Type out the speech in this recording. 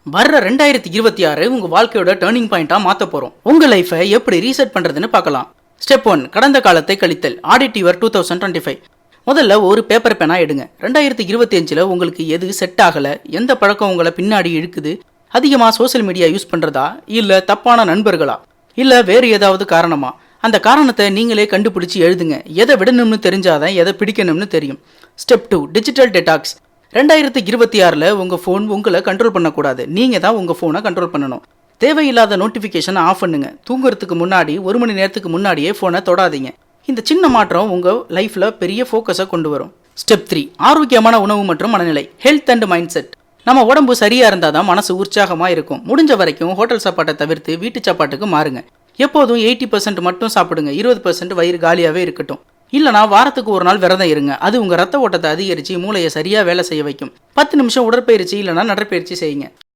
வர்ற 2026 உங்க வாழ்க்கையோட டர்னிங் பாயிண்டா மாத்த போறோம். உங்க லைஃபை எப்படி ரீசெட் பண்றதுன்னு பார்க்கலாம். ஸ்டெப் 1, கடந்த காலத்தை கழித்தல். Audit your 2025. முதல்ல ஒரு பேப்பர் பேனா எடுங்க. 2025ல உங்களுக்கு எது செட் ஆகல, எந்த பழக்கம் உங்களை பின்னாடி இழுக்குது, அதிகமா சோசியல் மீடியா யூஸ் பண்றதா, இல்ல தப்பான நண்பர்களா, இல்ல வேறு ஏதாவது காரணமா, அந்த காரணத்தை நீங்களே கண்டுபிடிச்சு எழுதுங்க. எதை விடணும்னு தெரிஞ்சாதான் எதை பிடிக்கணும்னு தெரியும். Step 2, digital டெடாக்ஸ். 2026ல உங்க ஃபோன் உங்களை கண்ட்ரோல் பண்ணக்கூடாது. நீங்க தான் உங்க ஃபோனை கண்ட்ரோல் பண்ணணும். தேவையில்லாத நோட்டிஃபிகேஷனை ஆஃப் பண்ணுங்க. தூங்குறதுக்கு முன்னாடி 1 மணி நேரத்துக்கு முன்னாடியே ஃபோனை தொடாதீங்க. இந்த சின்ன மாற்றம் உங்க லைஃப்ல பெரிய ஃபோக்கஸை கொண்டு வரும். ஸ்டெப் 3, ஆரோக்கியமான உணவு மற்றும் மனநிலை. Health and mind set. நம்ம உடம்பு சரியா இருந்தாதான் மனசு உற்சாகமா இருக்கும். முடிஞ்ச வரைக்கும் ஹோட்டல் சாப்பாட்டை தவிர்த்து வீட்டு சாப்பாட்டுக்கு மாறுங்க. எப்போதும் 80% மட்டும் சாப்பிடுங்க. 20% வயிறு காலியாவே இருக்கட்டும். இல்லனா வாரத்துக்கு ஒரு நாள் விரதம் இருங்க. அது உங்க ரத்த ஓட்டத்தை அதிகரிச்சு மூளையை சரியா வேலை செய்ய வைக்கும். 10 நிமிஷம் உடற்பயிற்சி இல்லைனா நடைப்பயிற்சி செய்யுங்க.